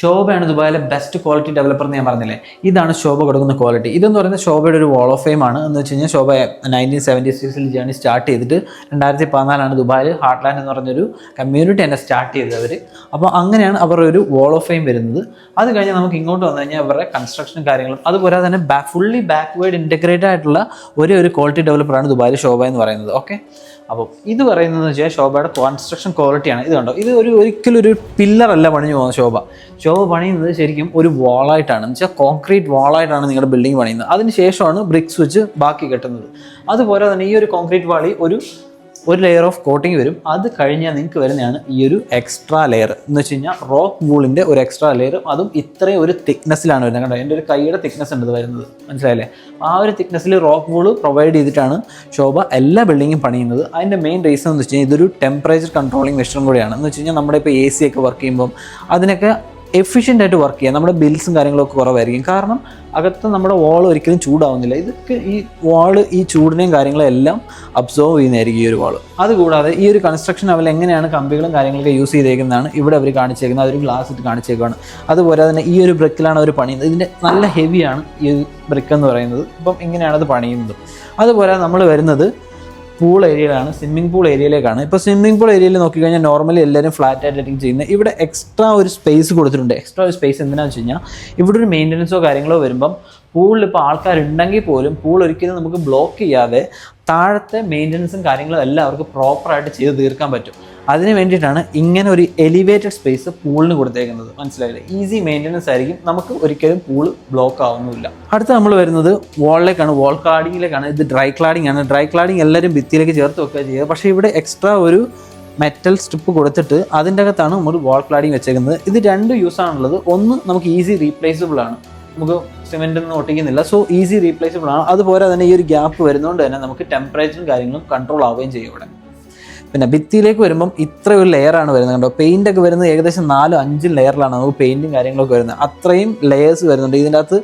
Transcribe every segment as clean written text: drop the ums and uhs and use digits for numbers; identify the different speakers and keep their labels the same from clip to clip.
Speaker 1: ശോഭയാണ് ദുബായിലെ best quality developer എന്ന് ഞാൻ പറഞ്ഞില്ലേ. ഇതാണ് ശോഭ കൊടുക്കുന്ന ക്വാളിറ്റി. ഇതെന്ന് പറയുന്നത് ശോഭയുടെ ഒരു വാൾ ഓഫ് ഫെയിം ആണ്. എന്ന് വെച്ച് കഴിഞ്ഞാൽ ശോഭ 1976 ജേണി സ്റ്റാർട്ട് ചെയ്തിട്ട് 2014 ദുബായിൽ ഹാർട്ട്ലാൻഡ് എന്ന് പറഞ്ഞൊരു കമ്മ്യൂണിറ്റി തന്നെ സ്റ്റാർട്ട് ചെയ്തത് അവർ. അപ്പോൾ അങ്ങനെയാണ് അവരുടെ ഒരു വാൾ ഓഫ് ഫെയിം വരുന്നത്. അത് കഴിഞ്ഞാൽ നമുക്ക് ഇങ്ങോട്ട് വന്നു കഴിഞ്ഞാൽ അവരുടെ കൺസ്ട്രക്ഷനും കാര്യങ്ങളും അതുപോലെ തന്നെ ഫുള്ളി ബാക്ക്വേർഡ് ഇൻറ്റഗ്രേറ്റഡ് ആയിട്ടുള്ള ഒരു ക്വാളിറ്റി ഡെവലപ്പറാണ് ദുബായിൽ ശോഭ എന്ന് പറയുന്നത്. ഓക്കെ, അപ്പോൾ ഇത് പറയുന്നത് വെച്ചാൽ ശോഭയുടെ കൺസ്ട്രക്ഷൻ ക്വാളിറ്റിയാണ്. ഇത് കണ്ടോ, ഇത് ഒരിക്കലും ഒരു പില്ലറല്ല പണിഞ്ഞു പോകുന്നത്. ശോഭ പണിയുന്നത് ശരിക്കും ഒരു വാളായിട്ടാണ്, എന്ന് വെച്ചാൽ കോൺക്രീറ്റ് വാളായിട്ടാണ് നിങ്ങളുടെ ബിൽഡിംഗ് പണിയുന്നത്. അതിന് ശേഷമാണ് ബ്രിക്സ് വെച്ച് ബാക്കി കെട്ടുന്നത്. അതുപോലെ തന്നെ ഈ ഒരു കോൺക്രീറ്റ് വാളി ഒരു ലെയർ ഓഫ് കോട്ടിങ് വരും. അത് കഴിഞ്ഞാൽ നിങ്ങൾക്ക് വരുന്നതാണ് ഈ ഒരു എക്സ്ട്രാ ലെയർ എന്ന് വെച്ച് കഴിഞ്ഞാൽ റോക്ക് വൂളിൻ്റെ ഒരു എക്സ്ട്രാ ലെയർ. അതും ഇത്രയും ഒരു തിക്നെസ്സിലാണ് വരുന്നത്. കണ്ടോ, എൻ്റെ ഒരു കൈയുടെ തിക്നെസ് ഉണ്ട് വരുന്നത്, മനസ്സിലായില്ലേ? ആ ഒരു തിക്നെസ്സിൽ റോക്ക് വൂൾ പ്രൊവൈഡ് ചെയ്തിട്ടാണ് ശോഭ എല്ലാ ബിൽഡിങ്ങും പണിയുന്നത്. അതിൻ്റെ മെയിൻ റീസൺ എന്ന് വെച്ച് കഴിഞ്ഞാൽ ഇതൊരു ടെമ്പറേച്ചർ കൺട്രോളിങ് മെഷീനും കൂടിയാണ്. എന്ന് വെച്ച് കഴിഞ്ഞാൽ നമ്മുടെ ഇപ്പോൾ AC ഒക്കെ വർക്ക് ചെയ്യുമ്പം അതിനൊക്കെ എഫിഷ്യൻ്റ് ആയിട്ട് വർക്ക് ചെയ്യാം. നമ്മുടെ ബിൽസും കാര്യങ്ങളൊക്കെ കുറവായിരിക്കും. കാരണം അകത്ത് നമ്മുടെ വാൾ ഒരിക്കലും ചൂടാവുന്നില്ല. ഇതൊക്കെ ഈ വാൾ ഈ ചൂടിനെയും കാര്യങ്ങളും എല്ലാം അബ്സോർവ് ചെയ്യുന്നതായിരിക്കും ഈ ഒരു വാൾ. അതുകൂടാതെ ഈ ഒരു കൺസ്ട്രക്ഷൻ അവർ എങ്ങനെയാണ് കമ്പികളും കാര്യങ്ങളൊക്കെ യൂസ് ചെയ്തേക്കുന്നതാണ് ഇവിടെ അവർ കാണിച്ചേക്കുന്നത്. അതൊരു ഗ്ലാസ് ഇട്ട് കാണിച്ചേക്കുകയാണ്. അതുപോലെ തന്നെ ഈ ഒരു ബ്രിക്കിലാണ് അവർ പണിയുന്നത്. ഇതിൻ്റെ നല്ല ഹെവിയാണ് ഈ ബ്രിക്ക് എന്ന് പറയുന്നത്. അപ്പം ഇങ്ങനെയാണ് അത് പണിയുന്നത്. അതുപോലെ നമ്മൾ വരുന്നത് പൂൾ ഏരിയയിലാണ്, സ്വിമ്മിംഗ് പൂൾ ഏരിയയിലേക്കാണ്. ഇപ്പോൾ സ്വിമ്മിംഗ് പൂൾ ഏരിയയിൽ നോക്കിക്കഴിഞ്ഞാൽ നോർമലി എല്ലാവരും ഫ്ലാറ്റ് ആയിട്ടായിരിക്കും ചെയ്യുന്നത്. ഇവിടെ എക്സ്ട്രാ ഒരു സ്പേസ് കൊടുത്തിട്ടുണ്ട്. എക്സ്ട്രാ ഒരു സ്പേസ് എന്തിനാണെന്ന് വെച്ച് കഴിഞ്ഞാൽ ഇവിടെ ഒരു മെയിൻ്റനൻസോ കാര്യങ്ങളോ വരുമ്പം പൂളിൽ ഇപ്പോൾ ആൾക്കാരുണ്ടെങ്കിൽ പോലും പൂൾ ഒരിക്കലും നമുക്ക് ബ്ലോക്ക് ചെയ്യാതെ താഴത്തെ മെയിൻ്റനൻസും കാര്യങ്ങളും എല്ലാം അവർക്ക് പ്രോപ്പറായിട്ട് ചെയ്ത് തീർക്കാൻ പറ്റും. അതിന് വേണ്ടിയിട്ടാണ് ഇങ്ങനെ ഒരു എലിവേറ്റഡ് സ്പേസ് പൂളിന് കൊടുത്തേക്കുന്നത്, മനസ്സിലായില്ലേ? ഈസി മെയിൻ്റനൻസ് ആയിരിക്കും, നമുക്ക് ഒരിക്കലും പൂൾ ബ്ലോക്ക് ആവുന്നില്ല. അടുത്ത നമ്മൾ വരുന്നത് വാളിലേക്കാണ്, വാൾ ക്ലാഡിങ്ങിലേക്കാണ്. ഇത് ഡ്രൈ ക്ലാഡിംഗ് ആണ്. ഡ്രൈ ക്ലാഡിംഗ് എല്ലാവരും ഭിത്തിയിലേക്ക് ചേർത്ത് വെക്കുക ചെയ്യുക. പക്ഷേ ഇവിടെ എക്സ്ട്രാ ഒരു മെറ്റൽ സ്ട്രിപ്പ് കൊടുത്തിട്ട് അതിൻ്റെ അകത്താണ് നമ്മൾ വാൾ ക്ലാഡിങ് വെച്ചേക്കുന്നത്. ഇത് രണ്ട് യൂസാണുള്ളത്. ഒന്ന് നമുക്ക് ഈസി റീപ്ലേസബിൾ ആണ്, നമുക്ക് സിമെൻ്റ് ഒന്നും ഒട്ടിക്കുന്നില്ല, സോ ഈസി റീപ്ലേസബിൾ ആണ്. അതുപോലെ തന്നെ ഈ ഒരു ഗ്യാപ്പ് വരുന്നതുകൊണ്ട് തന്നെ നമുക്ക് ടെമ്പറേച്ചറും കാര്യങ്ങളും കൺട്രോൾ ആവുകയും ചെയ്യും ഇവിടെ. പിന്നെ ഭിത്തിയിലേക്ക് വരുമ്പം ഇത്ര ഒരു ലെയറാണ് വരുന്നത്. കണ്ടോ, പെയിൻ്റ് ഒക്കെ വരുന്നത് ഏകദേശം 4-5 ലെയറിലാണ് നമുക്ക് പെയിൻറ്റും കാര്യങ്ങളൊക്കെ വരുന്നത്. അത്രയും ലെയേഴ്സ് വരുന്നുണ്ട് ഇതിൻ്റെ അകത്ത്.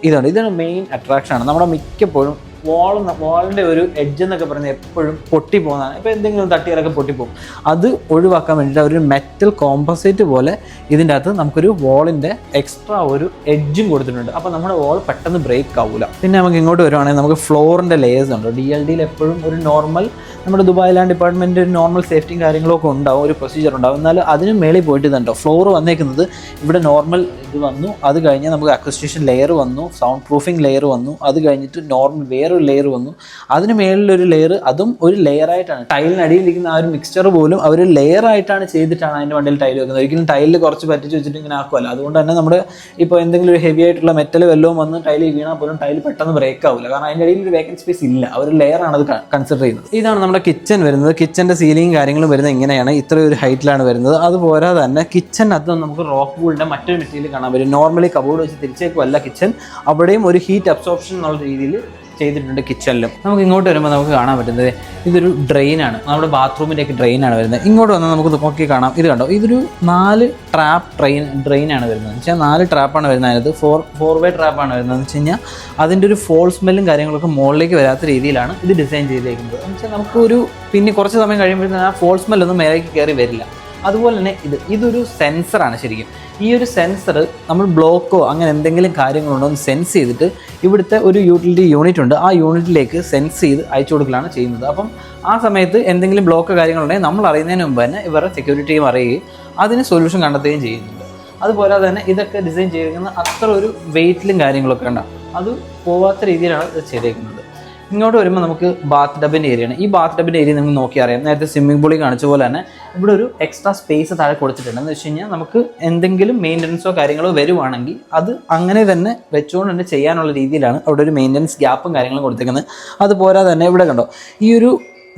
Speaker 1: ഇതാണ് മെയിൻ അട്രാക്ഷനാണ്. നമ്മുടെ മിക്കപ്പോഴും വാളിൻ്റെ ഒരു എഡ്ജ് എന്നൊക്കെ പറയുന്നത് എപ്പോഴും പൊട്ടിപ്പോകുന്നതാണ്. ഇപ്പോൾ എന്തെങ്കിലും തട്ടിയാലൊക്കെ പൊട്ടിപ്പോകും. അത് ഒഴിവാക്കാൻ വേണ്ടിയിട്ട് ഒരു മെറ്റൽ കോമ്പസൈറ്റ് പോലെ ഇതിൻ്റെ അകത്ത് നമുക്കൊരു വാളിൻ്റെ എക്സ്ട്രാ ഒരു എഡ്ജും കൊടുത്തിട്ടുണ്ട്. അപ്പോൾ നമ്മുടെ വാൾ പെട്ടെന്ന് ബ്രേക്ക് ആവില്ല. പിന്നെ നമുക്ക് ഇങ്ങോട്ട് വരുവാണെങ്കിൽ നമുക്ക് ഫ്ലോറിൻ്റെ ലെയേഴ്സ് ഉണ്ട്. DLDയിൽ എപ്പോഴും ഒരു നോർമൽ നമ്മുടെ ദുബായ് ലാൻഡ് ഡിപ്പാർട്ട്മെൻറ്റ് ഒരു നോർമൽ സേഫ്റ്റിയും കാര്യങ്ങളൊക്കെ ഉണ്ടാവും, ഒരു പ്രൊസീജിയർ ഉണ്ടാവും. എന്നാൽ അതിന് മേളിൽ പോയിട്ട് ഇതുണ്ടോ ഫ്ലോർ വന്നേക്കുന്നത്. ഇവിടെ നോർമൽ ഇത് വന്നു, അത് കഴിഞ്ഞ് നമുക്ക് അക്വസ്റ്റേഷൻ ലെയർ വന്നു, സൗണ്ട് പ്രൂഫിംഗ് ലെയർ വന്നു, അത് കഴിഞ്ഞിട്ട് നോർമൽ വേറൊരു ലെയർ വന്നു, അതിന് മേളിലൊരു ലെയർ, അതും ഒരു ലെയറായിട്ടാണ്. ടൈലിനടിയിലിരിക്കുന്ന ആ ഒരു മിക്സ്ചർ പോലും അവർ ലെയറായിട്ടാണ് ചെയ്തിട്ടാണ് അതിൻ്റെ വണ്ടിയിൽ ടൈൽ വെക്കുന്നത്. ഒരിക്കലും ടൈലിൽ കുറച്ച് പറ്റിച്ച് വെച്ചിട്ട് ഇങ്ങനെ ആക്കുമല്ലോ. അതുകൊണ്ട് തന്നെ നമ്മുടെ ഇപ്പോൾ എന്തെങ്കിലും ഒരു ഹെവി ആയിട്ടുള്ള മെറ്റൽ വല്ലതും വന്ന് ടൈലിൽ വീണാൽ പോലും ടൈൽ പെട്ടെന്ന് ബ്രേക്ക് ആവില്ല. കാരണം അതിൻ്റെ ഇടയിൽ ഒരു വേക്കൻറ്റ് സ്പേസ് ഇല്ല, അവർ ലെയറാണ് അത് കൺസിഡർ ചെയ്യുന്നത്. ഇതാണ് നമ്മുടെ കിച്ചൺ വരുന്നത്. കിച്ചൻ്റെ സീലിംഗ് കാര്യങ്ങളും വരുന്നത് ഇങ്ങനെയാണ്, ഇത്രയും ഒരു ഹൈറ്റിലാണ് വരുന്നത്. അതുപോലെ തന്നെ കിച്ചനകത്ത് നമുക്ക് റോക്ക് വൂളിൻ്റെ മറ്റൊരു മെറ്റീരിയൽ കാണാൻ പറ്റും. നോർമലി കബോർഡ് വെച്ച് തിരിച്ചേക്കുമല്ല കിച്ചൺ, അവിടെയും ഒരു ഹീറ്റ് അബ്സോർപ്ഷൻ എന്നുള്ള രീതിയിൽ ചെയ്തിട്ടുണ്ട് കിച്ചണിലും. നമുക്ക് ഇങ്ങോട്ട് വരുമ്പോൾ നമുക്ക് കാണാൻ പറ്റുന്നത് ഇതൊരു ഡ്രെയിനാണ്, നമ്മുടെ ബാത്റൂമിൻ്റെയൊക്കെ ഡ്രെയിനാണ് വരുന്നത്. ഇങ്ങോട്ട് വന്നാൽ നമുക്ക് നോക്കി കാണാം. ഇത് കണ്ടോ, ഇതൊരു 4 ട്രാപ്പ് ഡ്രെയിനാണ് വരുന്നത്. എന്ന് വെച്ചാൽ 4 ട്രാപ്പാണ് വരുന്നത്. അതിനകത്ത് 4 വേ ട്രാപ്പാണ് വരുന്നത്. എന്ന് വെച്ച് കഴിഞ്ഞാൽ അതിൻ്റെ ഒരു ഫോൾ സ്മെല്ലും കാര്യങ്ങളൊക്കെ മുകളിലേക്ക് വരാത്ത രീതിയിലാണ് ഇത് ഡിസൈൻ ചെയ്തേക്കുന്നത്. എന്ന് വെച്ചാൽ നമുക്കൊരു പിന്നെ കുറച്ച് സമയം കഴിയുമ്പോഴത്തേക്കും ആ ഫോൾ സ്മെല്ലൊന്നും മേലേക്ക് കയറി വരില്ല. അതുപോലെ തന്നെ ഇതൊരു സെൻസറാണ് ശരിക്കും. ഈ ഒരു സെൻസർ നമ്മൾ ബ്ലോക്കോ അങ്ങനെ എന്തെങ്കിലും കാര്യങ്ങളുണ്ടോ എന്ന് സെൻസ് ചെയ്തിട്ട് ഇവിടുത്തെ ഒരു യൂട്ടിലിറ്റി യൂണിറ്റ് ഉണ്ട്, ആ യൂണിറ്റിലേക്ക് സെൻസ് ചെയ്ത് അയച്ചു കൊടുക്കലാണ് ചെയ്യുന്നത്. അപ്പം ആ സമയത്ത് എന്തെങ്കിലും ബ്ലോക്കോ കാര്യങ്ങളുണ്ടെങ്കിൽ നമ്മൾ അറിയുന്നതിന് മുമ്പ് തന്നെ ഇവരുടെ സെക്യൂരിറ്റി ടീം അറിയുകയും അതിന് സൊല്യൂഷൻ കണ്ടെത്തുകയും ചെയ്യുന്നുണ്ട്. അതുപോലെ തന്നെ ഇതൊക്കെ ഡിസൈൻ ചെയ്തിരിക്കുന്നത് അത്ര ഒരു വെയിറ്റിലും കാര്യങ്ങളൊക്കെ ഉണ്ടാകും, അത് പോവാത്ത രീതിയിലാണ് ഇത് ചെയ്തേക്കുന്നത്. ഇങ്ങോട്ട് വരുമ്പോൾ നമുക്ക് ബാത്ത് ടബിൻ്റെ ഏരിയയാണ്. ഈ ബാത്ത് ടബിൻ്റെ ഏരിയ നമുക്ക് നോക്കി അറിയാം. നേരത്തെ സ്വിമ്മിംഗ് പൂളിൽ കാണിച്ച പോലെ തന്നെ ഇവിടെ ഒരു എക്സ്ട്രാ സ്പേസ് താഴെ കൊടുത്തിട്ടുണ്ട്. എന്ന് വെച്ച് കഴിഞ്ഞാൽ നമുക്ക് എന്തെങ്കിലും മെയിൻ്റനൻസോ കാര്യങ്ങളോ വരുവാണെങ്കിൽ അത് അങ്ങനെ തന്നെ വെച്ചുകൊണ്ട് തന്നെ ചെയ്യാനുള്ള രീതിയിലാണ് അവിടെ ഒരു മെയിൻ്റനൻസ് ഗ്യാപ്പും കാര്യങ്ങളും കൊടുത്തേക്കുന്നത്. അതുപോലെ തന്നെ ഇവിടെ കണ്ടോ, ഈ ഒരു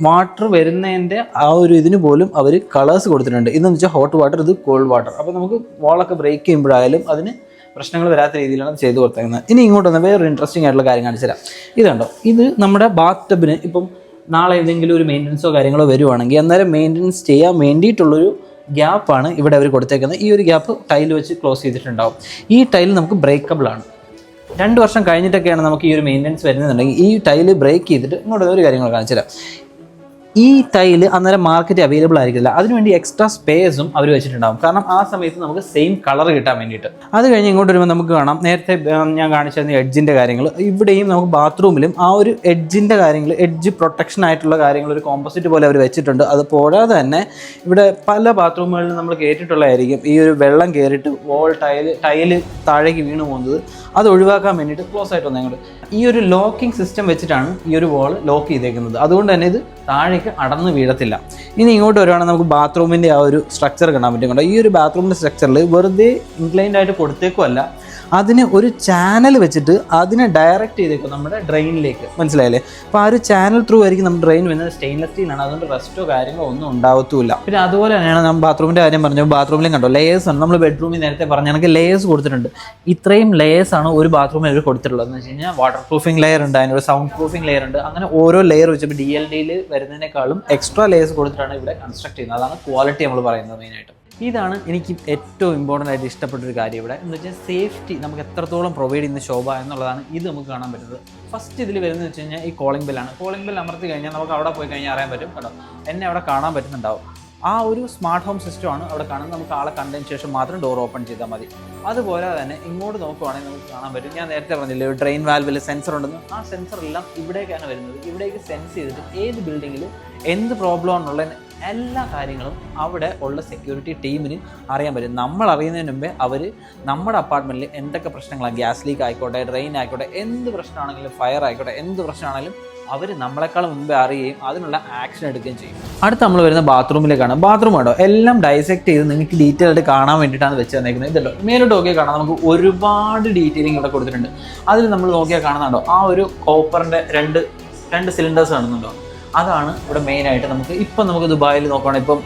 Speaker 1: വാട്ടർ വരുന്നതിൻ്റെ ആ ഒരു ഇതിന് പോലും അവർ കളേഴ്സ് കൊടുത്തിട്ടുണ്ട്. ഇതെന്ന് വെച്ചാൽ ഹോട്ട് വാട്ടർ, ഇത് കോൾഡ് വാട്ടർ. അപ്പോൾ നമുക്ക് വാളൊക്കെ ബ്രേക്ക് ചെയ്യുമ്പോഴായാലും അതിന് പ്രശ്നങ്ങൾ വരാത്ത രീതിയിലാണ് ചെയ്തു കൊടുത്തേക്കുന്നത്. ഇനി ഇങ്ങോട്ട് വന്നാൽ വേറൊരു ഇൻട്രസ്റ്റിംഗ് ആയിട്ടുള്ള കാര്യം കാണിച്ചു തരാം. ഇതുണ്ടോ, ഇത് നമ്മുടെ ബാത്ത് ടബിന് ഇപ്പം നാളെ ഏതെങ്കിലും ഒരു മെയിൻ്റനൻസോ കാര്യങ്ങളോ വരുവാണെങ്കിൽ അന്നേരം മെയിൻ്റനൻസ് ചെയ്യാൻ വേണ്ടിയിട്ടുള്ളൊരു ഗ്യാപ്പാണ് ഇവിടെ അവർ കൊടുത്തേക്കുന്നത്. ഈ ഒരു ഗ്യാപ്പ് ടൈൽ വെച്ച് ക്ലോസ് ചെയ്തിട്ടുണ്ടാവും. ഈ ടൈൽ നമുക്ക് ബ്രേക്കബിൾ ആണ്. 2 വർഷം കഴിഞ്ഞിട്ടൊക്കെയാണ് നമുക്ക് ഈ ഒരു മെയിൻ്റനൻസ് വരുന്നുണ്ടെങ്കിൽ ഈ ടൈല് ബ്രേക്ക് ചെയ്തിട്ട് ഇങ്ങോട്ട് ഒരു കാര്യങ്ങൾ കാണിച്ചു തരാം. ഈ ടൈല് അന്നേരം മാർക്കറ്റ് അവൈലബിൾ ആയിരിക്കില്ല. അതിനുവേണ്ടി എക്സ്ട്രാ സ്പേസും അവർ വെച്ചിട്ടുണ്ടാകും. കാരണം ആ സമയത്ത് നമുക്ക് സെയിം കളർ കിട്ടാൻ വേണ്ടിയിട്ട്. അത് കഴിഞ്ഞ് ഇങ്ങോട്ട് വരുമ്പോൾ നമുക്ക് കാണാം, നേരത്തെ ഞാൻ കാണിച്ചിരുന്ന എഡ്ജിൻ്റെ കാര്യങ്ങൾ. ഇവിടെയും നമുക്ക് ബാത്റൂമിലും ആ ഒരു എഡ്ജിൻ്റെ കാര്യങ്ങൾ, എഡ്ജ് പ്രൊട്ടക്ഷൻ ആയിട്ടുള്ള കാര്യങ്ങൾ ഒരു കോമ്പോസിറ്റ് പോലെ അവർ വെച്ചിട്ടുണ്ട്. അത് പോരാതെ തന്നെ ഇവിടെ പല ബാത്റൂമുകളിലും നമ്മൾ കേട്ടിട്ടുള്ളതായിരിക്കും ഈ ഒരു വെള്ളം കയറിയിട്ട് ടൈല് താഴേക്ക് വീണ് പോകുന്നത്. അത് ഒഴിവാക്കാൻ വേണ്ടിയിട്ട് ക്ലോസ് ആയിട്ട് വന്നേങ്ങോട്ട് ഈ ഒരു ലോക്കിംഗ് സിസ്റ്റം വെച്ചിട്ടാണ് ഈ ഒരു വോൾ ലോക്ക് ചെയ്തേക്കുന്നത്. അതുകൊണ്ട് തന്നെ ഇത് താഴേക്ക് അടന്ന് വീഴത്തില്ല. ഇനി ഇങ്ങോട്ട് വരുവാണെങ്കിൽ നമുക്ക് ബാത്റൂമിൻ്റെ ആ ഒരു സ്ട്രക്ചർ കാണാൻ പറ്റും. ഈ ഒരു ബാത്റൂമിൻ്റെ സ്ട്രക്ചറിൽ വെറുതെ ഇൻക്ലൈൻഡ് ആയിട്ട് കൊടുത്തേക്കുമല്ല, അതിന് ഒരു ചാനൽ വെച്ചിട്ട് അതിനെ ഡയറക്റ്റ് ചെയ്തേക്കും നമ്മുടെ ഡ്രെയിനിലേക്ക്. മനസ്സിലായില്ലേ? അപ്പോൾ ആ ഒരു ചാനൽ ത്രൂ ആയിരിക്കും നമ്മുടെ ഡ്രെയിൻ വരുന്നത്. സ്റ്റെയിൻലെസ് സ്റ്റീലാണ്, അതുകൊണ്ട് റെസ്റ്റോ കാര്യങ്ങളോ ഒന്നും ഉണ്ടാവത്തുമില്ല. പിന്നെ അതുപോലെ തന്നെയാണ് നമ്മൾ ബാത്റൂമിൻ്റെ കാര്യം പറഞ്ഞു. ബാത്റൂമിലും കണ്ടോ ലേയേഴ്സ് ആണ്. നമ്മൾ ബെഡ്റൂമിൽ നേരത്തെ പറഞ്ഞ കണക്ക് ലേയേഴ്സ് കൊടുത്തിട്ടുണ്ട്. ഇത്രയും ലേയേഴ്സ് ആണ് ഒരു ബാത്റൂമിൽ അവർ കൊടുത്തിട്ടുള്ളത്. എന്ന് വെച്ച് കഴിഞ്ഞാൽ വാട്ടർ പ്രൂഫിംഗ് ലെയർ ഉണ്ട്, അതിനൊരു സൗണ്ട് പ്രൂഫിംഗ് ലെയർ ഉണ്ട്. അങ്ങനെ ഓരോ ലെയർ വെച്ചപ്പോൾ DLDയിൽ വരുന്നതിനേക്കാളും എക്സ്ട്രാ ലേയേഴ്സ് കൊടുത്തിട്ടാണ് ഇവിടെ കൺസ്ട്രക്ട് ചെയ്യുന്നത്. അതാണ് ക്വാളിറ്റി നമ്മൾ പറയുന്നത് മെയിനായിട്ട്. ഇതാണ് എനിക്ക് ഏറ്റവും ഇമ്പോർട്ടൻ്റ് ആയിട്ട് ഇഷ്ടപ്പെട്ടൊരു കാര്യം ഇവിടെ എന്ന് വെച്ചാൽ സേഫ്റ്റി നമുക്ക് എത്രത്തോളം പ്രൊവൈഡ് ചെയ്യുന്ന ശോഭ എന്നുള്ളതാണ് ഇത് നമുക്ക് കാണാൻ പറ്റുന്നത്. ഫസ്റ്റ് ഇതിൽ വരുന്നത് വെച്ച് കഴിഞ്ഞാൽ ഈ കോളിംഗ് ബെല്ലാണ്. കോളിംഗ് ബെൽ അമർത്തി കഴിഞ്ഞാൽ നമുക്ക് അവിടെ പോയി കഴിഞ്ഞാൽ അറിയാൻ പറ്റും. കേട്ടോ, എന്നെ അവിടെ കാണാൻ പറ്റുന്നുണ്ടാവും. ആ ഒരു സ്മാർട്ട് ഹോം സിസ്റ്റമാണ് അവിടെ കാണുന്നത്. നമുക്ക് ആളെ കണ്ടതിന് ശേഷം മാത്രം ഡോർ ഓപ്പൺ ചെയ്താൽ മതി. അതുപോലെ തന്നെ ഇങ്ങോട്ട് നോക്കുവാണെങ്കിൽ നമുക്ക് കാണാൻ പറ്റും, ഞാൻ നേരത്തെ പറഞ്ഞില്ലേ ഒരു ഡ്രെയിൻ വാൽവിൽ സെൻസർ ഉണ്ടെന്ന്. ആ സെൻസറെല്ലാം ഇവിടേക്കാണ് വരുന്നത്. ഇവിടേക്ക് സെൻസ് ചെയ്തിട്ട് ഏത് ബിൽഡിങ്ങിൽ എന്ത് പ്രോബ്ലം ആണുള്ള എല്ലാ കാര്യങ്ങളും അവിടെ ഉള്ള സെക്യൂരിറ്റി ടീമിന് അറിയാൻ പറ്റും. നമ്മൾ അറിയുന്നതിന് മുമ്പേ അവർ നമ്മുടെ അപ്പാർട്ട്മെൻറ്റിൽ എന്തൊക്കെ പ്രശ്നങ്ങളാണ്, ഗ്യാസ് ലീക്ക് ആയിക്കോട്ടെ, ഡ്രെയിൻ ആയിക്കോട്ടെ, എന്ത് പ്രശ്നമാണെങ്കിലും, ഫയർ ആയിക്കോട്ടെ, എന്ത് പ്രശ്നമാണെങ്കിലും അവർ നമ്മളെക്കാളും മുമ്പേ അറിയുകയും അതിനുള്ള ആക്ഷൻ എടുക്കുകയും ചെയ്യും. അടുത്ത് നമ്മൾ വരുന്ന ബാത്റൂമിലേക്കാണ്. ബാത്റൂം കേട്ടോ എല്ലാം ഡൈസെക്ട് ചെയ്ത് നിങ്ങൾക്ക് ഡീറ്റെയിൽ ആയിട്ട് കാണാൻ വേണ്ടിയിട്ടാണ് വെച്ച് തന്നേക്കുന്നത്. ഇതല്ലോ മേലോട്ട് നോക്കിയാൽ കാണാം, നമുക്ക് ഒരുപാട് ഡീറ്റെയിലിംഗ് ഇവിടെ കൊടുത്തിട്ടുണ്ട്. അതിൽ നമ്മൾ നോക്കിയാൽ കാണുന്നുണ്ടോ ആ ഒരു കോപ്പറിൻ്റെ രണ്ട് സിലിണ്ടേഴ്സ് കാണുന്നുണ്ടോ? അതാണ് ഇവിടെ മെയിനായിട്ട്. നമുക്ക് ദുബായിൽ നോക്കുകയാണെങ്കിൽ ഇപ്പം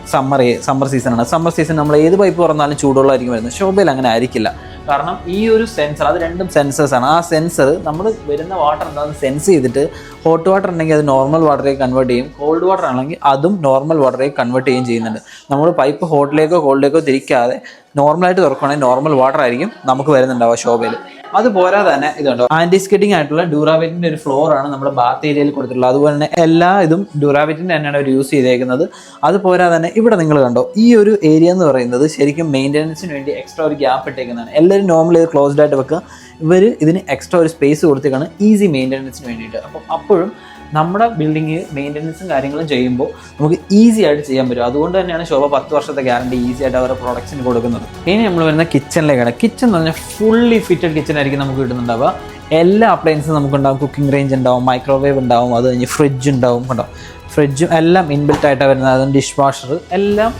Speaker 1: സമ്മർ സീസണാണ്. സമ്മർ സീസൺ നമ്മൾ ഏത് പൈപ്പ് തുറന്നാലും ചൂടുവെള്ളമായിരിക്കും വരുന്നത്. ശോഭയിൽ അങ്ങനെ ആയിരിക്കില്ല. കാരണം ഈ ഒരു സെൻസർ, അത് രണ്ടും സെൻസേഴ്സാണ്. ആ സെൻസർ നമ്മൾ വരുന്ന വാട്ടർ എന്താണെന്ന് സെൻസ് ചെയ്തിട്ട് ഹോട്ട് വാട്ടർ ഉണ്ടെങ്കിൽ അത് നോർമൽ വാട്ടറേക്ക് കൺവേർട്ട് ചെയ്യും, കോൾഡ് വാട്ടർ ആണെങ്കിൽ അതും നോർമൽ വാട്ടറേക്ക് കൺവേർട്ട് ചെയ്യുകയും ചെയ്യുന്നുണ്ട്. നമ്മൾ പൈപ്പ് ഹോട്ടിലേക്കോ കോൾഡിലേക്കോ തിരിക്കാതെ നോർമലായിട്ട് തുറക്കുകയാണെങ്കിൽ നോർമൽ വാട്ടർ ആയിരിക്കും നമുക്ക് വരുന്നുണ്ടാവുക ശോഭയിൽ. അതുപോരാതെ തന്നെ ഇതുണ്ടോ ആൻറ്റി സ്കിഡിങ് ആയിട്ടുള്ള ഡ്യൂറാവൈറ്റിൻ്റെ ഒരു ഫ്ലോറാണ് നമ്മുടെ ബാത്ത് ഏരിയയിൽ കൊടുത്തിട്ടുള്ളത്. അതുപോലെ തന്നെ എല്ലാ ഇതും ഡ്യൂറാവൈറ്റിൻ്റെ തന്നെയാണ് അവർ യൂസ് ചെയ്തേക്കുന്നത്. അതുപോരാതെ തന്നെ ഇവിടെ നിങ്ങൾ കണ്ടോ ഈ ഒരു ഏരിയ എന്ന് പറയുന്നത് ശരിക്കും മെയിൻ്റനൻസിന് വേണ്ടി എക്സ്ട്രാ ഒരു ഗ്യാപ്പ് ഇട്ടേക്കുന്നതാണ്. എല്ലാവരും നോർമലി ഇത് ക്ലോസ്ഡ് ആയിട്ട് വെക്കുക. ഇവർ ഇതിന് എക്സ്ട്രാ ഒരു സ്പേസ് കൊടുത്തേക്കാണ് ഈസി മെയിൻ്റനൻസിന് വേണ്ടിയിട്ട്. അപ്പോഴും നമ്മുടെ ബിൽഡിങ് മെയിൻ്റനൻസും കാര്യങ്ങളും ചെയ്യുമ്പോൾ നമുക്ക് ഈസി ആയിട്ട് ചെയ്യാൻ പറ്റും. അതുകൊണ്ട് തന്നെയാണ് ശോഭ 10 വർഷത്തെ ഗ്യാരണ്ടി ഈസി ആയിട്ട് അവരുടെ പ്രോഡക്ട്സിന് കൊടുക്കുന്നത്. ഇനി നമ്മൾ വരുന്ന കിച്ചണിലേക്കാണ്. കിച്ചൺ എന്ന് പറഞ്ഞാൽ ഫുള്ളി ഫിറ്റഡ് കിച്ചൺ ആയിരിക്കും നമുക്ക് കിട്ടുന്നുണ്ടാവുക. എല്ലാ അപ്ലയൻസും നമുക്കുണ്ടാവും. കുക്കിംഗ് റേഞ്ച് ഉണ്ടാവും, മൈക്രോവേവ് ഉണ്ടാവും, അത് കഴിഞ്ഞ് ഫ്രിഡ്ജ് ഉണ്ടാവും. കേട്ടോ, ഫ്രിഡ്ജും എല്ലാം ഇൻബിൽറ്റ് ആയിട്ടാണ് വരുന്നത്. അതും ഡിഷ് വാഷർ എല്ലാം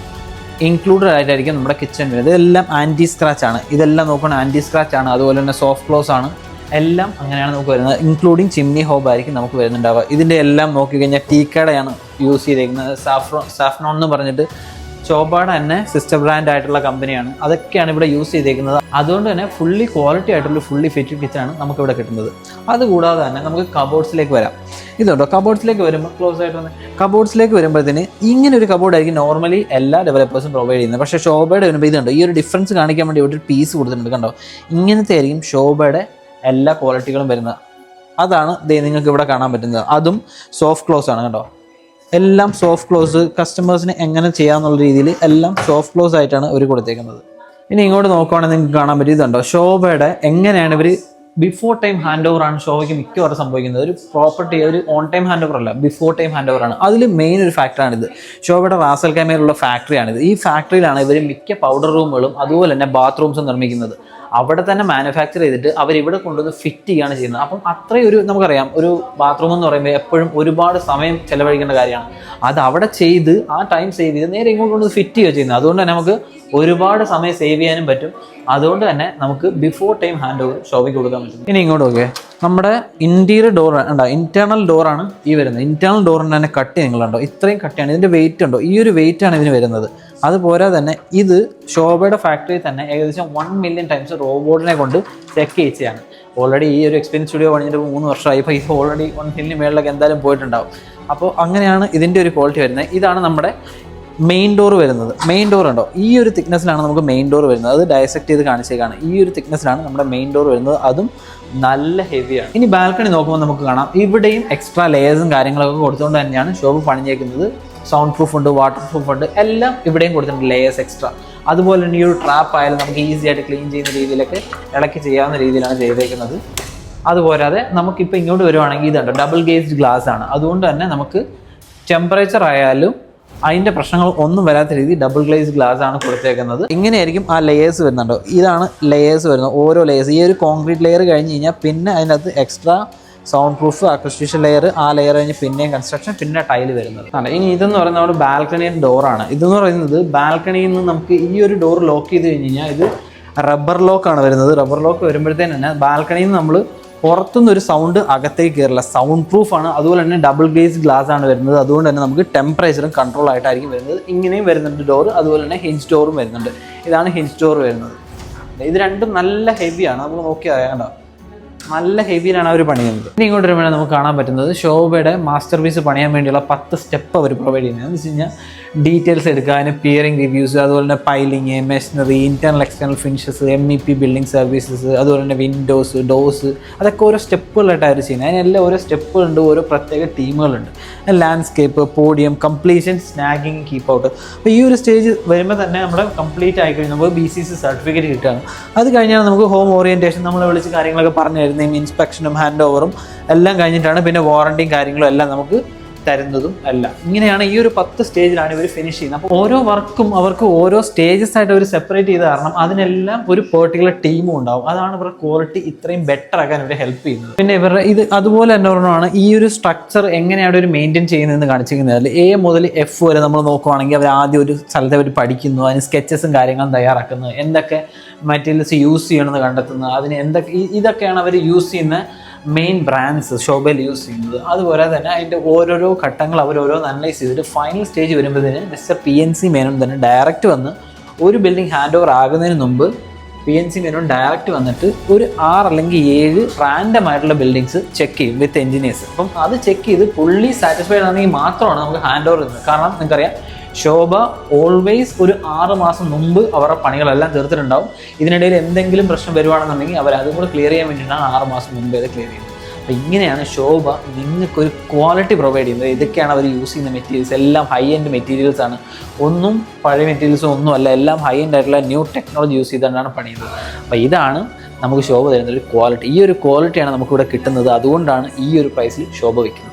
Speaker 1: ഇൻക്ലൂഡഡ് ആയിട്ടായിരിക്കും നമ്മുടെ കിച്ചൺ വരുന്നത്. ഇതെല്ലാം ആൻറ്റി സ്ക്രാച്ച് ആണ്. ഇതെല്ലാം നോക്കുകയാണെങ്കിൽ ആൻറ്റി സ്ക്രാച്ച് ആണ്. അതുപോലെ തന്നെ സോഫ്റ്റ് ക്ലോസ് ആണ്. എല്ലാം അങ്ങനെയാണ് നമുക്ക് വരുന്നത്. ഇൻക്ലൂഡിങ് ചിമ്നി ഹോബ് ആയിരിക്കും നമുക്ക് വരുന്നുണ്ടാവുക. ഇതിൻ്റെ എല്ലാം നോക്കിക്കഴിഞ്ഞാൽ ടീക്കടയാണ് യൂസ് ചെയ്തേക്കുന്നത്. സാഫ്രോൺ എന്ന് പറഞ്ഞിട്ട് ശോഭയുടെ തന്നെ സിസ്റ്റർ ബ്രാൻഡ് ആയിട്ടുള്ള കമ്പനിയാണ്. അതൊക്കെയാണ് ഇവിടെ യൂസ് ചെയ്തേക്കുന്നത്. അതുകൊണ്ട് തന്നെ ഫുള്ളി ക്വാളിറ്റി ആയിട്ടുള്ള ഫുള്ളി ഫിറ്റഡ് കിച്ചണാണ് നമുക്കിവിടെ കിട്ടുന്നത്. അതുകൂടാതെ തന്നെ നമുക്ക് കബോർഡ്സിലേക്ക് വരാം. ഇതുണ്ടോ കബോർഡ്സിലേക്ക് വരുമ്പോൾ ക്ലോസ് ആയിട്ട് വന്ന് കബോർഡ്സിലേക്ക് വരുമ്പോഴത്തേന് ഇങ്ങനെ ഒരു കബോർഡ് ആയിരിക്കും നോർമലി എല്ലാ ഡെവലപ്പേഴ്സും പ്രൊവൈഡ് ചെയ്യുന്നത്. പക്ഷേ ശോഭയുടെ വരുമ്പോൾ ഇതുണ്ടോ ഈ ഒരു ഡിഫറൻസ് കാണിക്കാൻ വേണ്ടി ഇവിടെ ഒരു പീസ് കൊടുത്തിട്ടുണ്ട്. കണ്ടോ, ഇങ്ങനത്തെ ആയിരിക്കും ശോഭയുടെ എല്ലാ ക്വാളിറ്റികളും വരുന്നത്. അതാണ് നിങ്ങൾക്ക് ഇവിടെ കാണാൻ പറ്റുന്നത്. അതും സോഫ്റ്റ് ക്ലോസ് ആണ്. കണ്ടോ, എല്ലാം സോഫ്റ്റ് ക്ലോസ് കസ്റ്റമേഴ്സിന് എങ്ങനെ ചെയ്യാമെന്നുള്ള രീതിയിൽ എല്ലാം സോഫ്റ്റ് ക്ലോസ് ആയിട്ടാണ് അവർ കൊടുത്തേക്കുന്നത്. ഇനി ഇങ്ങോട്ട് നോക്കുവാണെങ്കിൽ നിങ്ങൾക്ക് കാണാൻ പറ്റിയതുണ്ടോ ശോഭയുടെ എങ്ങനെയാണ് ഇവർ ബിഫോർ ടൈം ഹാൻഡ് ഓവർ ആണ് ശോഭയ്ക്ക് മിക്കവാറും സംഭവിക്കുന്നത്. ഒരു പ്രോപ്പർട്ടി ഒരു ഓൺ ടൈം ഹാൻഡ് ഓവർ അല്ല, ബിഫോർ ടൈം ഹാൻഡ് ഓവർ ആണ്. അതിൽ മെയിൻ ഒരു ഫാക്ടറാണിത്. ശോഭയുടെ റാസൽ കൈമയിലുള്ള ഫാക്ടറിയാണിത്. ഈ ഫാക്ടറിയിലാണ് ഇവർ മിക്ക പൗഡർ റൂമുകളും അതുപോലെ തന്നെ ബാത്റൂംസും നിർമ്മിക്കുന്നത്. അവിടെ തന്നെ മാനുഫാക്ചർ ചെയ്തിട്ട് അവരിവിടെ കൊണ്ടുവന്ന് ഫിറ്റ് ചെയ്യുകയാണ് ചെയ്യുന്നത്. അപ്പം അത്രയും ഒരു നമുക്കറിയാം ഒരു ബാത്റൂം എന്ന് പറയുമ്പോൾ എപ്പോഴും ഒരുപാട് സമയം ചിലവഴിക്കേണ്ട കാര്യമാണ്. അത് അവിടെ ചെയ്ത് ആ ടൈം സേവ് ചെയ്ത് നേരെ ഇങ്ങോട്ട് കൊണ്ട് ഫിറ്റ് ചെയ്യുക ചെയ്യുന്നത്. അതുകൊണ്ട് തന്നെ നമുക്ക് ഒരുപാട് സമയം സേവ് ചെയ്യാനും പറ്റും. അതുകൊണ്ട് തന്നെ നമുക്ക് ബിഫോർ ടൈം ഹാൻഡ് ഓവർ ശോഭയ്ക്ക് കൊടുക്കാൻ പറ്റും. ഇനി ഇങ്ങോട്ട് നോക്കിയേ, നമ്മുടെ ഇൻറ്റീരിയർ ഡോർ ഉണ്ടോ, ഇന്റേണൽ ഡോറാണ് ഈ വരുന്നത്. ഇന്റേണൽ ഡോറിൻ്റെ തന്നെ കട്ടി നിങ്ങളുണ്ടോ, ഇത്രയും കട്ടിയാണ്. ഇതിൻ്റെ വെയിറ്റ് ഉണ്ടോ, ഈ ഒരു വെയിറ്റ് ആണ് ഇതിന് വരുന്നത്. അതുപോലെ തന്നെ ഇത് ശോഭയുടെ ഫാക്ടറിയിൽ തന്നെ ഏകദേശം 1 മില്യൺ ടൈംസ് റോബോട്ടിനെ കൊണ്ട് ചെക്ക് ചെയ്യിച്ചതാണ്. ഓൾറെഡി ഈ ഒരു എക്സ്പീരിയൻസ് സ്റ്റുഡിയോ പണിഞ്ഞിട്ട് 3 വർഷമായി. ഇപ്പോൾ ഇത് ഓൾറെഡി 1 മില്യൺ മേളിലൊക്കെ എന്തായാലും പോയിട്ടുണ്ടാവും. അപ്പോൾ അങ്ങനെയാണ് ഇതിൻ്റെ ഒരു ക്വാളിറ്റി വരുന്നത്. ഇതാണ് നമ്മുടെ മെയിൻ ഡോർ വരുന്നത്. മെയിൻ ഡോർ ഉണ്ടോ, ഈ ഒരു തിക്നെസ്സിലാണ് നമുക്ക് മെയിൻ ഡോർ വരുന്നത്. അത് ഡയസെക്ട് ചെയ്ത് കാണിച്ചേക്കാണ്. ഈ ഒരു തിക്നെസ്സിലാണ് നമ്മുടെ മെയിൻ ഡോർ വരുന്നത്. അതും നല്ല ഹെവിയാണ്. ഇനി ബാൽക്കണി നോക്കുമ്പോൾ നമുക്ക് കാണാം ഇവിടെയും എക്സ്ട്രാ ലെയേഴ്സും കാര്യങ്ങളൊക്കെ കൊടുത്തുകൊണ്ട് തന്നെയാണ് ശോഭ പണിഞ്ഞേക്കുന്നത്. സൗണ്ട് പ്രൂഫ് ഉണ്ട്, വാട്ടർ പ്രൂഫ് ഉണ്ട്, എല്ലാം ഇവിടെയും കൊടുത്തിട്ടുണ്ട് ലെയേഴ്സ് എക്സ്ട്രാ. അതുപോലെ തന്നെ ഈ ഒരു ട്രാപ്പ് ആയാലും നമുക്ക് ഈസി ആയിട്ട് ക്ലീൻ ചെയ്യുന്ന രീതിയിലൊക്കെ ഇളക്കി ചെയ്യാവുന്ന രീതിയിലാണ് ചെയ്തേക്കുന്നത്. അതുപോരാതെ നമുക്കിപ്പോൾ ഇങ്ങോട്ട് വരുവാണെങ്കിൽ ഇതുണ്ട്, ഡബിൾ ഗേജ്ഡ് ഗ്ലാസ് ആണ്. അതുകൊണ്ട് തന്നെ നമുക്ക് ടെമ്പറേച്ചർ ആയാലും അതിൻ്റെ പ്രശ്നങ്ങൾ ഒന്നും വരാത്ത രീതി ഡബിൾ ഗ്ലേസ് ഗ്ലാസ് ആണ് കൊടുത്തേക്കുന്നത്. ഇങ്ങനെയായിരിക്കും ആ ലെയേഴ്സ് വരുന്നുണ്ടോ, ഇതാണ് ലെയേഴ്സ് വരുന്നത്. ഓരോ ലെയേഴ്സ്, ഈ ഒരു കോൺക്രീറ്റ് ലെയർ കഴിഞ്ഞ് കഴിഞ്ഞാൽ പിന്നെ അതിനകത്ത് എക്സ്ട്രാ സൗണ്ട് പ്രൂഫ്, അക്വസ്റ്റീഷ്യൻ ലെയർ, ആ ലെയർ കഴിഞ്ഞ് പിന്നെയും കൺസ്ട്രക്ഷൻ, പിന്നെ ടൈല് വരുന്നത് ആണ്. ഇനി ഇതെന്ന് പറയുന്നത് നമ്മുടെ ബാൽക്കണിയുടെ ഡോറാണ്. ഇതെന്ന് പറയുന്നത് ബാൽക്കണിയിൽ നിന്ന് നമുക്ക് ഈ ഒരു ഡോർ ലോക്ക് ചെയ്ത് കഴിഞ്ഞ് കഴിഞ്ഞാൽ ഇത് റബ്ബർ ലോക്കാണ് വരുന്നത്. റബ്ബർ ലോക്ക് വരുമ്പോഴത്തേന് തന്നെ ബാൽക്കണിയിൽ നിന്ന് നമ്മൾ പുറത്തുനിന്ന് ഒരു സൗണ്ട് അകത്തേക്ക് കയറില്ല. സൗണ്ട് പ്രൂഫാണ്. അതുപോലെ തന്നെ ഡബിൾ ഗ്ലേസ് ഗ്ലാസ് ആണ് വരുന്നത്. അതുകൊണ്ട് തന്നെ നമുക്ക് ടെമ്പറേച്ചറും കൺട്രോൾ ആയിട്ടായിരിക്കും വരുന്നത്. ഇങ്ങനെയും വരുന്നുണ്ട് ഡോർ. അതുപോലെ തന്നെ ഹിഞ്ച് ഡോറും വരുന്നുണ്ട്. ഇതാണ് ഹിഞ്ച് ഡോർ വരുന്നത്. ഇത് രണ്ടും നല്ല ഹെവിയാണ്. നമുക്ക് നോക്കി അറിയാണ്ടോ, നല്ല ഹെവിയിലാണ് അവർ പണിയുന്നത്. ഇനി ഇങ്ങോട്ട് വരുമ്പോൾ നമുക്ക് കാണാൻ പറ്റുന്നത് ശോഭയുടെ മാസ്റ്റർ പീസ് പണിയാൻ വേണ്ടിയുള്ള 10 സ്റ്റെപ്പ് അവർ പ്രൊവൈഡ് ചെയ്യുന്നത്. എന്ന് വെച്ച് കഴിഞ്ഞാൽ ഡീറ്റെയിൽസ് എടുക്കാൻ, പിയറിംഗ് റിവ്യൂസ്, അതുപോലെ തന്നെ piling, machinery, internal external finishes, MEP building services, അതുപോലെ തന്നെ വിൻഡോസ്, ഡോസ്, അതൊക്കെ ഓരോ സ്റ്റെപ്പുകളായിട്ട് അവർ ചെയ്യുന്നത്. അതിനെല്ലാം ഓരോ സ്റ്റെപ്പുകളുണ്ട്, ഓരോ പ്രത്യേക ടീമുകളുണ്ട്. Landscape, podium, completion, snagging, keep out. അപ്പോൾ ഈ ഒരു സ്റ്റേജ് വരുമ്പോൾ തന്നെ നമ്മുടെ കംപ്ലീറ്റ് ആയി കഴിഞ്ഞാൽ നമുക്ക് BCC സർട്ടിഫിക്കറ്റ് കിട്ടുകയാണ്. അത് കഴിഞ്ഞാൽ നമുക്ക് ഹോം ഓറിയൻറ്റേഷൻ, നമ്മളെ വിളിച്ച് കാര്യങ്ങളൊക്കെ പറഞ്ഞു തരുന്നതും ഇൻസ്പെക്ഷനും ഹാൻഡ് ഓവറും എല്ലാം കഴിഞ്ഞിട്ടാണ് പിന്നെ വാറണ്ടിയും കാര്യങ്ങളും എല്ലാം നമുക്ക് തരുന്നതും അല്ല. ഇങ്ങനെയാണ് ഈ ഒരു 10 സ്റ്റേജിലാണ് ഇവർ ഫിനിഷ് ചെയ്യുന്നത്. അപ്പോൾ ഓരോ വർക്കും അവർക്ക് ഓരോ സ്റ്റേജസ് ആയിട്ട് അവർ സെപ്പറേറ്റ് ചെയ്ത കാരണം അതിനെല്ലാം ഒരു പെർട്ടിക്കുലർ ടീമും ഉണ്ടാവും. അതാണ് ഇവരുടെ ക്വാളിറ്റി ഇത്രയും ബെറ്റർ ആക്കാൻ ഇവരെ ഹെൽപ്പ് ചെയ്യുന്നത്. പിന്നെ ഇവരുടെ ഇത് അതുപോലെ തന്നെ ഒരെണ്ണമാണ് ഈ ഒരു സ്ട്രക്ചർ എങ്ങനെയാണ് ഒരു മെയിൻറ്റെയിൻ ചെയ്യുന്നതെന്ന് കാണിച്ചിരിക്കുന്നത്. A മുതൽ F വരെ നമ്മൾ നോക്കുവാണെങ്കിൽ അവർ ആദ്യം ഒരു സ്ഥലത്തെ അവർ പഠിക്കുന്നു, അതിന് സ്കെച്ചസും കാര്യങ്ങളും തയ്യാറാക്കുന്നു, എന്തൊക്കെ മെറ്റീരിയൽസ് യൂസ് ചെയ്യണമെന്ന് കണ്ടെത്തുന്നു, അതിന് ഇതൊക്കെയാണ് അവർ യൂസ് ചെയ്യുന്ന മെയിൻ ബ്രാൻഡ്സ് ശോഭയിൽ യൂസ് ചെയ്യുന്നത്. അതുപോലെ തന്നെ അതിൻ്റെ ഓരോരോ ഘട്ടങ്ങൾ അവർ ഓരോന്ന് അനലൈസ് ചെയ്തിട്ട് ഫൈനൽ സ്റ്റേജ് വരുമ്പോഴത്തേന് മിസ്റ്റർ PNC മേനോൻ തന്നെ ഡയറക്റ്റ് വന്ന് ഒരു ബിൽഡിംഗ് ഹാൻഡ് ഓവർ ആകുന്നതിന് മുമ്പ് PNC മേനോൻ ഡയറക്റ്റ് വന്നിട്ട് ഒരു 6 അല്ലെങ്കിൽ 7 റാൻഡം ആയിട്ടുള്ള ബിൽഡിങ്സ് ചെക്ക് ചെയ്യും വിത്ത് എഞ്ചിനീയേഴ്സ്. അപ്പം അത് ചെക്ക് ചെയ്ത് ഫുള്ളി സാറ്റിസ്ഫൈഡ് ആണെങ്കിൽ മാത്രമാണ് നമുക്ക് ഹാൻഡ് ഓവർ ചെയ്യുന്നത്. കാരണം നിങ്ങൾക്കറിയാം ശോഭ ഓൾവേസ് ഒരു 6 മാസം മുമ്പ് അവരുടെ പണികളെല്ലാം തീർത്തിട്ടുണ്ടാവും. ഇതിനിടയിൽ എന്തെങ്കിലും പ്രശ്നം വരുവാണെന്നുണ്ടെങ്കിൽ അവർ അതും കൂടെ ക്ലിയർ ചെയ്യാൻ വേണ്ടിയിട്ടാണ് 6 മാസം മുമ്പേ അത് ക്ലിയർ ചെയ്യുന്നത്. അപ്പോൾ ഇങ്ങനെയാണ് ശോഭ നിങ്ങൾക്കൊരു ക്വാളിറ്റി പ്രൊവൈഡ് ചെയ്യുന്നത്. ഇതൊക്കെയാണ് അവർ യൂസ് ചെയ്യുന്ന മെറ്റീരിയൽസ്. എല്ലാം ഹൈ എൻഡ് മെറ്റീരിയൽസ് ആണ്. ഒന്നും പഴയ മെറ്റീരിയൽസും ഒന്നും അല്ല. എല്ലാം ഹൈ എൻഡ് ആയിട്ടുള്ള ന്യൂ ടെക്നോളജി യൂസ് ചെയ്തുകൊണ്ടാണ് പണിയുന്നത്. അപ്പോൾ ഇതാണ് നമുക്ക് ശോഭ തരുന്ന ഒരു ക്വാളിറ്റി. ഈ ഒരു ക്വാളിറ്റിയാണ് നമുക്കിവിടെ കിട്ടുന്നത്. അതുകൊണ്ടാണ് ഈ ഒരു പ്രൈസിൽ ശോഭ വയ്ക്കുന്നത്.